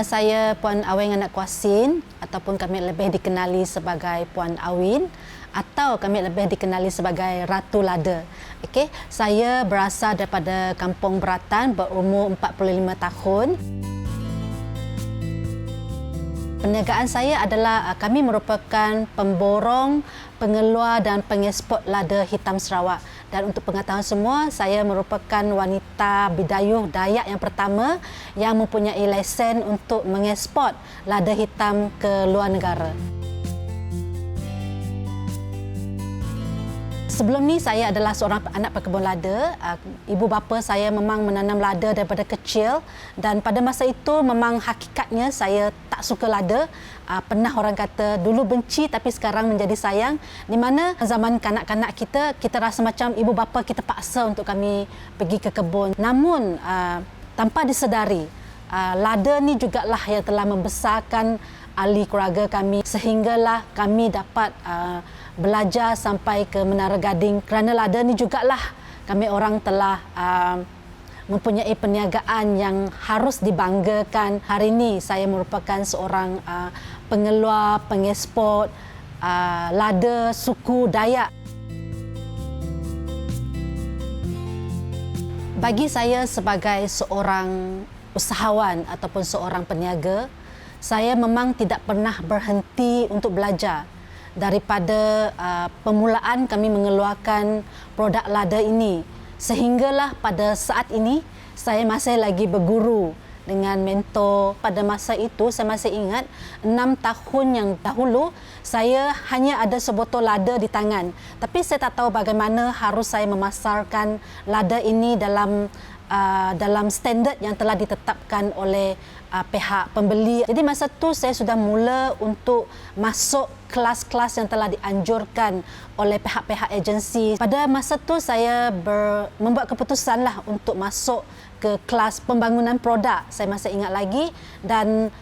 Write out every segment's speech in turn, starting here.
Nama saya Puan Aweng Anak Kuasin ataupun kami lebih dikenali sebagai Puan Awin atau kami lebih dikenali sebagai Ratu Lada. Okey, saya berasal daripada Kampung Beratan, berumur 45 tahun. Perniagaan saya adalah kami merupakan pemborong, pengeluar dan pengekspor lada hitam Sarawak. Dan untuk pengetahuan semua, saya merupakan wanita bidayuh Dayak yang pertama yang mempunyai lesen untuk mengekspor lada hitam ke luar negara. Sebelum ni saya adalah seorang anak pekebun lada. Ibu bapa saya memang menanam lada daripada kecil dan pada masa itu memang hakikatnya saya tak suka lada. Pernah orang kata dulu benci tapi sekarang menjadi sayang, di mana zaman kanak-kanak kita rasa macam ibu bapa kita paksa untuk kami pergi ke kebun. Namun tanpa disedari, lada ni jugalah yang telah membesarkan ahli keluarga kami sehinggalah kami dapat belajar sampai ke Menara Gading. Kerana lada ni jugalah kami orang telah mempunyai perniagaan yang harus dibanggakan. Hari ini saya merupakan seorang pengeluar, pengekspor lada suku Dayak. Bagi saya sebagai seorang usahawan ataupun seorang peniaga, saya memang tidak pernah berhenti untuk belajar. Daripada permulaan kami mengeluarkan produk lada ini sehinggalah pada saat ini saya masih lagi berguru dengan mentor. Pada masa itu saya masih ingat 6 tahun yang dahulu saya hanya ada sebotol lada di tangan, tapi saya tak tahu bagaimana harus saya memasarkan lada ini dalam standard yang telah ditetapkan oleh pihak pembeli. Jadi masa tu saya sudah mula untuk masuk kelas-kelas yang telah dianjurkan oleh pihak-pihak agensi. Pada masa tu saya membuat keputusanlah untuk masuk ke kelas pembangunan produk. Saya masih ingat lagi, dan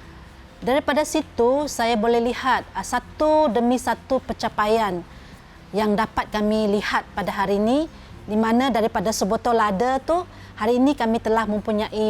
daripada situ saya boleh lihat satu demi satu pencapaian yang dapat kami lihat pada hari ini, di mana daripada sebotol lada tu, hari ini kami telah mempunyai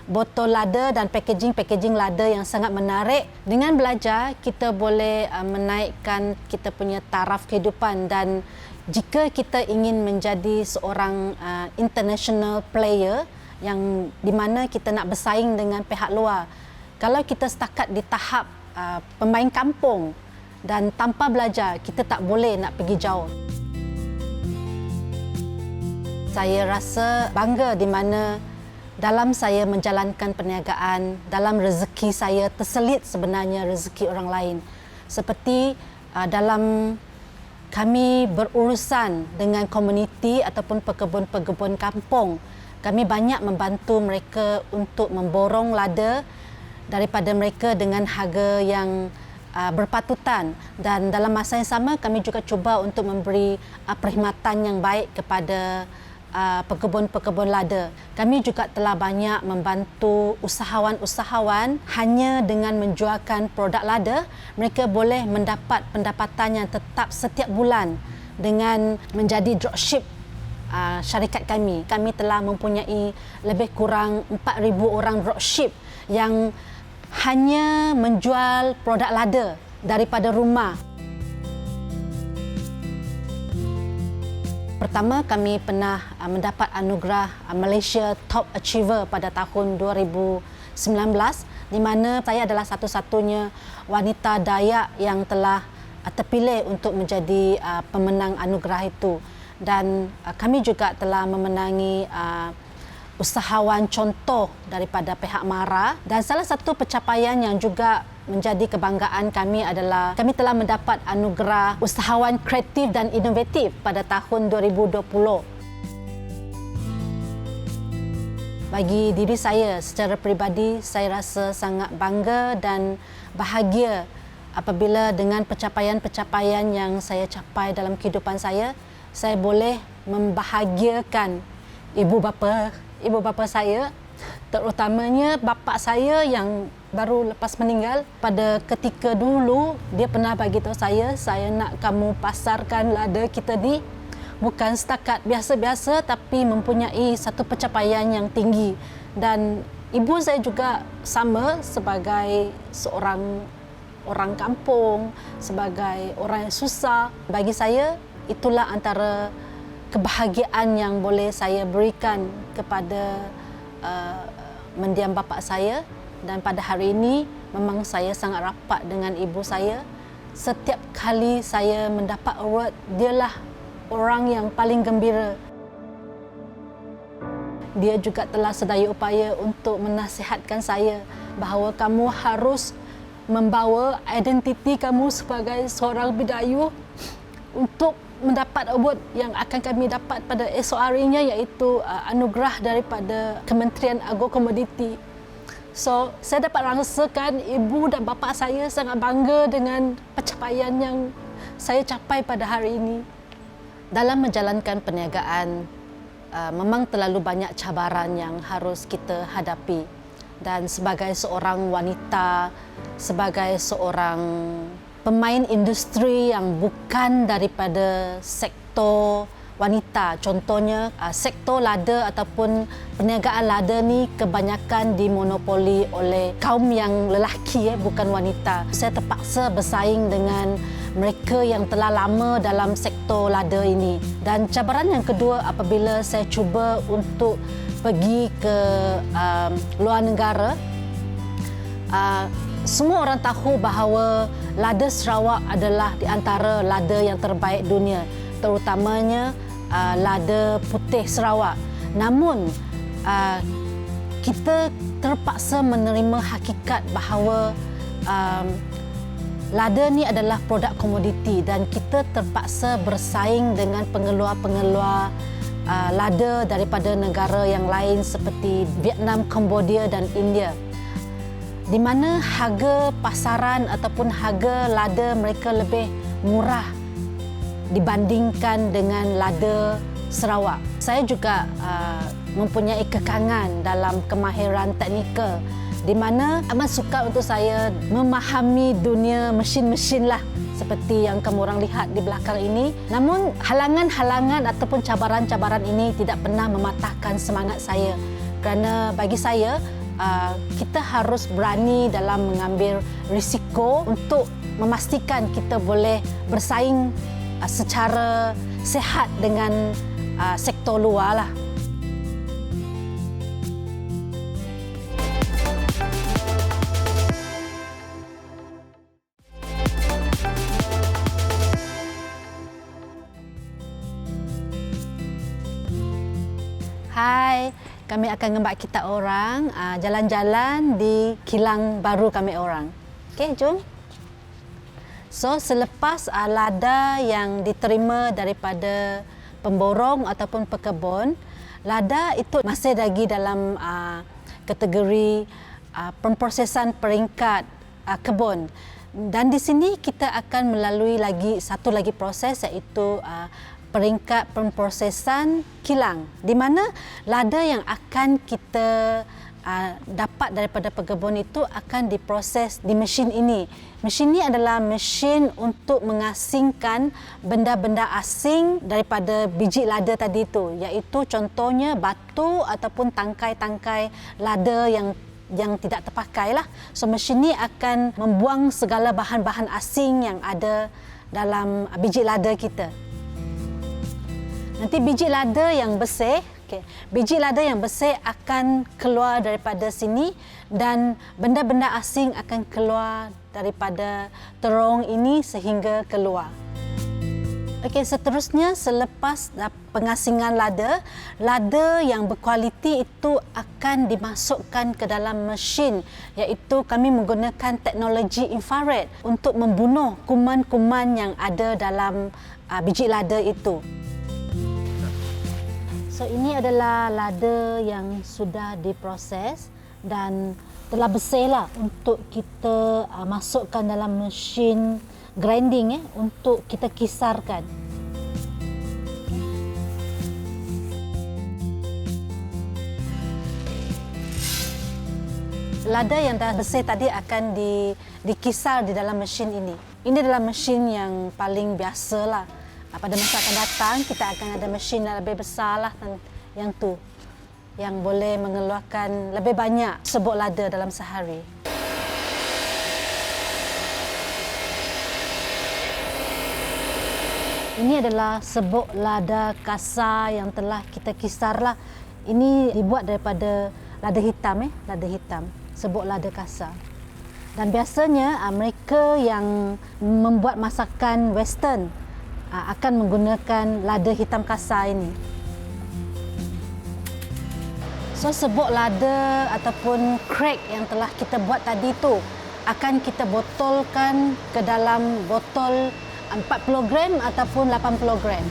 botol lada dan packaging lada yang sangat menarik. Dengan belajar, kita boleh menaikkan kita punya taraf kehidupan, dan jika kita ingin menjadi seorang international player yang di mana kita nak bersaing dengan pihak luar, kalau kita setakat di tahap pemain kampung dan tanpa belajar, kita tak boleh nak pergi jauh. Saya rasa bangga di mana dalam saya menjalankan perniagaan, dalam rezeki saya terselit sebenarnya rezeki orang lain. Seperti dalam kami berurusan dengan komuniti ataupun pekebun-pekebun kampung, kami banyak membantu mereka untuk memborong lada daripada mereka dengan harga yang berpatutan, dan dalam masa yang sama kami juga cuba untuk memberi perkhidmatan yang baik kepada pekebun-pekebun lada. Kami juga telah banyak membantu usahawan-usahawan hanya dengan menjualkan produk lada, mereka boleh mendapat pendapatan yang tetap setiap bulan dengan menjadi dropship syarikat kami. Kami telah mempunyai lebih kurang 4,000 orang dropship yang hanya menjual produk lada daripada rumah. Pertama, kami pernah mendapat anugerah Malaysia Top Achiever pada tahun 2019, di mana saya adalah satu-satunya wanita Dayak yang telah terpilih untuk menjadi pemenang anugerah itu. Dan kami juga telah memenangi usahawan contoh daripada pihak MARA, dan salah satu pencapaian yang juga menjadi kebanggaan kami adalah kami telah mendapat anugerah usahawan kreatif dan inovatif pada tahun 2020. Bagi diri saya secara peribadi, saya rasa sangat bangga dan bahagia apabila dengan pencapaian-pencapaian yang saya capai dalam kehidupan saya boleh membahagiakan ibu bapa saya, terutamanya bapa saya yang baru lepas meninggal. Pada ketika dulu, dia pernah bagi tahu saya nak kamu pasarkan lada kita ni bukan setakat biasa-biasa tapi mempunyai satu pencapaian yang tinggi. Dan Ibu saya juga sama sebagai seorang orang kampung, sebagai orang yang susah. Bagi saya, itulah antara kebahagiaan yang boleh saya berikan kepada mendiang bapa saya. Dan pada hari ini, memang saya sangat rapat dengan ibu saya. Setiap kali saya mendapat award, dialah orang yang paling gembira. Dia juga telah sedaya upaya untuk menasihatkan saya bahawa kamu harus membawa identiti kamu sebagai seorang bidayuh untuk mendapat award yang akan kami dapat pada esok harinya, iaitu anugerah daripada Kementerian Agro Komoditi. So, saya dapat rasakan ibu dan bapa saya sangat bangga dengan pencapaian yang saya capai pada hari ini. Dalam menjalankan perniagaan, memang terlalu banyak cabaran yang harus kita hadapi. Dan sebagai seorang wanita, sebagai seorang pemain industri yang bukan daripada sektor wanita, contohnya sektor lada ataupun perniagaan lada ni kebanyakan dimonopoli oleh kaum yang lelaki, bukan wanita. Saya terpaksa bersaing dengan mereka yang telah lama dalam sektor lada ini. Dan cabaran yang kedua apabila saya cuba untuk pergi ke luar negara, semua orang tahu bahawa lada Sarawak adalah di antara lada yang terbaik dunia, terutamanya lada putih Sarawak. Namun kita terpaksa menerima hakikat bahawa lada ni adalah produk komoditi dan kita terpaksa bersaing dengan pengeluar-pengeluar lada daripada negara yang lain seperti Vietnam, Cambodia dan India, di mana harga pasaran ataupun harga lada mereka lebih murah dibandingkan dengan lada Sarawak. Saya juga mempunyai kekangan dalam kemahiran teknikal, di mana amat suka untuk saya memahami dunia mesin-mesin lah, seperti yang kamu orang lihat di belakang ini. Namun halangan-halangan ataupun cabaran-cabaran ini tidak pernah mematahkan semangat saya, kerana bagi saya kita harus berani dalam mengambil risiko untuk memastikan kita boleh bersaing secara sihat dengan sektor luar lah. Hai, kami akan ngembak kita orang jalan-jalan di kilang baru kami orang. Okey, jom. So, selepas lada yang diterima daripada pemborong ataupun pekebun, lada itu masih lagi dalam kategori pemprosesan peringkat kebun. Dan di sini kita akan melalui satu lagi proses, iaitu peringkat pemprosesan kilang, di mana lada yang akan kita dapat daripada pekebun itu akan diproses di mesin ini. Mesin ini adalah mesin untuk mengasingkan benda-benda asing daripada biji lada tadi itu, iaitu contohnya batu ataupun tangkai-tangkai lada yang tidak terpakai lah. So mesin ini akan membuang segala bahan-bahan asing yang ada dalam biji lada kita. Nanti biji lada yang bersih, biji lada yang bersih akan keluar daripada sini dan benda-benda asing akan keluar daripada terowong ini sehingga keluar. Seterusnya selepas pengasingan lada, lada yang berkualiti itu akan dimasukkan ke dalam mesin, iaitu kami menggunakan teknologi infrared untuk membunuh kuman-kuman yang ada dalam biji lada itu. So, ini adalah lada yang sudah diproses dan telah bersihlah untuk kita masukkan dalam mesin grinding untuk kita kisarkan. Lada yang dah bersih tadi akan dikisar di dalam mesin ini. Ini adalah mesin yang paling biasalah. Pada masa akan datang, kita akan ada mesin yang lebih besar lah yang tu. yang boleh mengeluarkan lebih banyak sebok lada dalam sehari. Ini adalah sebok lada kasar yang telah kita kisarlah. Ini dibuat daripada lada hitam, lada hitam, sebok lada kasar. Dan biasanya mereka yang membuat masakan western akan menggunakan lada hitam kasar ini. So sebok lada ataupun crack yang telah kita buat tadi tu akan kita botolkan ke dalam botol 40 gram ataupun 80 gram.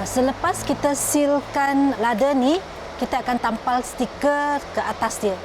Selepas kita sealkan lada ni, kita akan tampal stiker ke atas dia.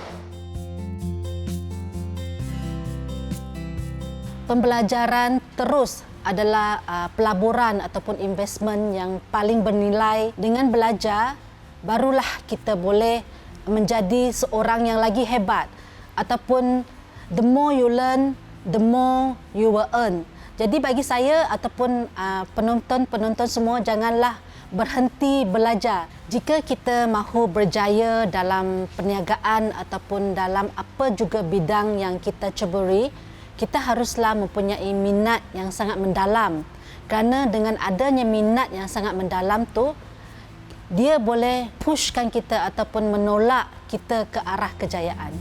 Pembelajaran terus adalah pelaburan ataupun investment yang paling bernilai. Dengan belajar, barulah kita boleh menjadi seorang yang lagi hebat. Ataupun the more you learn, the more you will earn. Jadi bagi saya ataupun penonton-penonton semua, janganlah berhenti belajar. Jika kita mahu berjaya dalam perniagaan ataupun dalam apa juga bidang yang kita ceburi, kita haruslah mempunyai minat yang sangat mendalam. Kerana dengan adanya minat yang sangat mendalam tu, dia boleh pushkan kita ataupun menolak kita ke arah kejayaan.